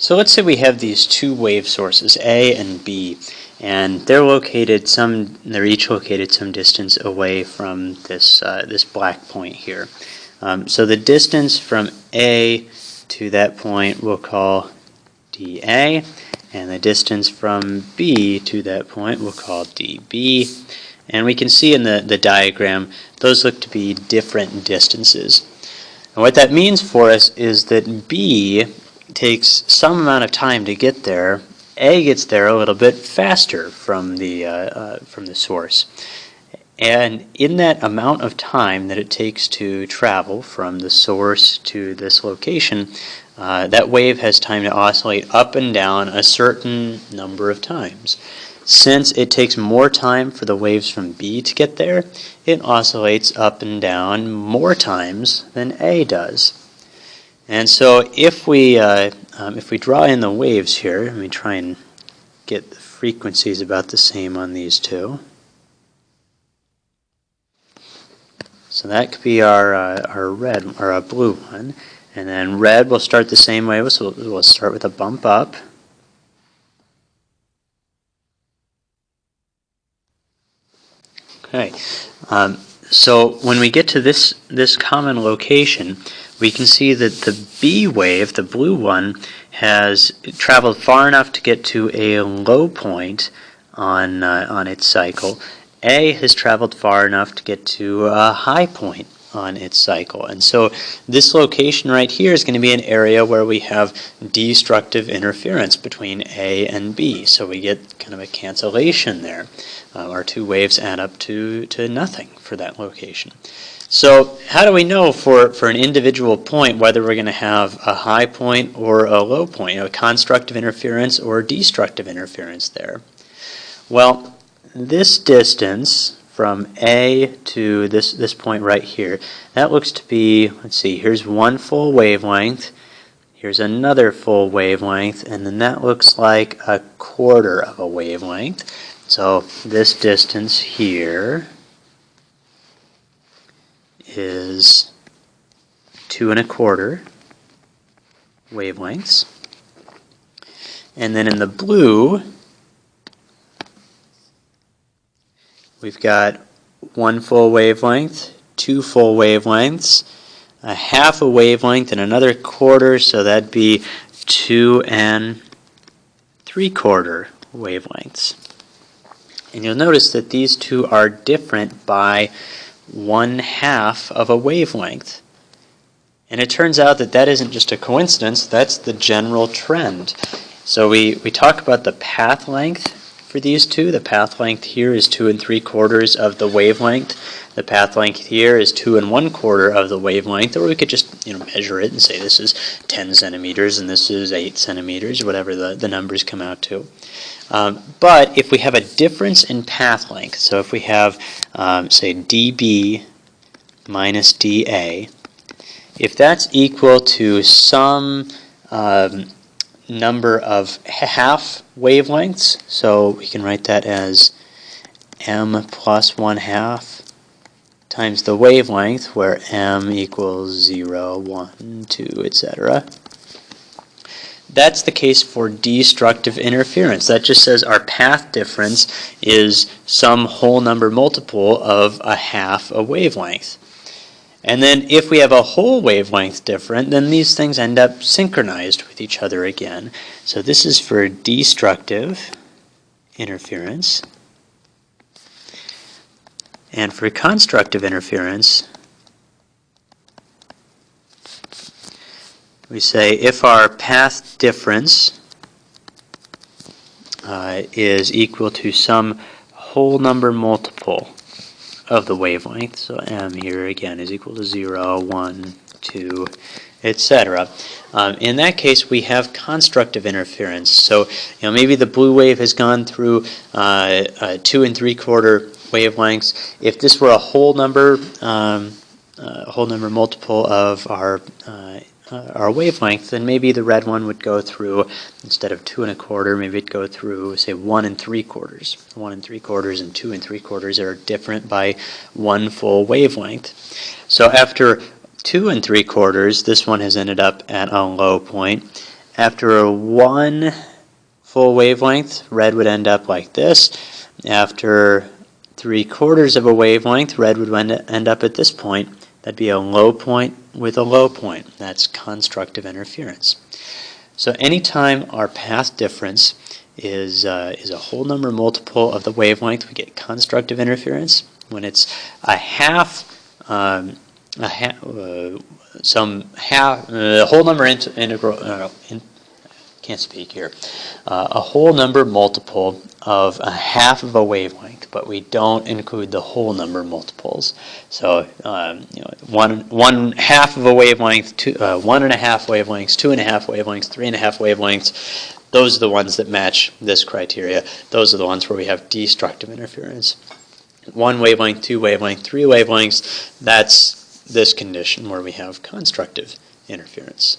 So let's say we have these two wave sources, A and B, and they're each located some distance away from this this black point here. So the distance from A to that point we'll call dA, and the distance from B to that point we'll call dB. And we can see in the diagram those look to be different distances. And what that means for us is that B takes some amount of time to get there. A gets there a little bit faster from the source. And in that amount of time that it takes to travel from the source to this location, that wave has time to oscillate up and down a certain number of times. Since it takes more time for the waves from B to get there, it oscillates up and down more times than A does. And so if we draw in the waves here, let me try and get the frequencies about the same on these two. So that could be our red or our blue one, and then red will start the same way. So we'll start with a bump up. Okay, so when we get to this common location, we can see that the B wave, the blue one, has traveled far enough to get to a low point on its cycle. A has traveled far enough to get to a high point on its cycle. And so this location right here is going to be an area where we have destructive interference between A and B. So we get kind of a cancellation there. Our two waves add up to nothing for that location. So how do we know for an individual point whether we're going to have a high point or a low point, constructive interference or destructive interference there? Well, this distance from A to this point right here, that looks to be, let's see, here's one full wavelength, here's another full wavelength, and then that looks like a quarter of a wavelength. So this distance here is 2 1/4 wavelengths. And then in the blue, we've got one full wavelength, two full wavelengths, a half a wavelength, and another quarter, so that'd be 2 3/4 wavelengths. And you'll notice that these two are different by 1/2 of a wavelength. And it turns out that that isn't just a coincidence, that's the general trend. So we talk about the path length for these two. The path length here is 2 3/4 of the wavelength. The path length here is 2 1/4 of the wavelength. Or we could just measure it and say this is 10 centimeters and this is 8 centimeters, whatever the numbers come out to. But if we have a difference in path length, so if we have, say, dB minus dA, if that's equal to some number of half wavelengths, so we can write that as m plus 1/2 times the wavelength, where m equals 0, 1, 2, etc. That's the case for destructive interference. That just says our path difference is some whole number multiple of a half a wavelength. And then if we have a whole wavelength different, then these things end up synchronized with each other again. So this is for destructive interference. And for constructive interference, we say if our path difference is equal to some whole number multiple of the wavelength, so m here again is equal to 0, 1, 2, etc. In that case, we have constructive interference. So maybe the blue wave has gone through 2 3/4 wavelengths. If this were a whole number multiple of our wavelength, then maybe the red one would go through, instead of 2 1/4, maybe it'd go through, say, 1 3/4. 1 3/4 and 2 3/4 are different by one full wavelength. So after 2 3/4, this one has ended up at a low point. After one full wavelength, red would end up like this. After 3/4 of a wavelength, red would end up at this point. That'd be a low point with a low point. That's constructive interference. So anytime our path difference is a whole number multiple of the wavelength, we get constructive interference. When it's a whole number integral. Can't speak here. A whole number multiple of a half of a wavelength, but we don't include the whole number multiples. So one half of a wavelength, 1.5 wavelengths, 2.5 wavelengths, 3.5 wavelengths. Those are the ones that match this criteria. Those are the ones where we have destructive interference. 1 wavelength, 2 wavelengths, 3 wavelengths. That's this condition where we have constructive interference.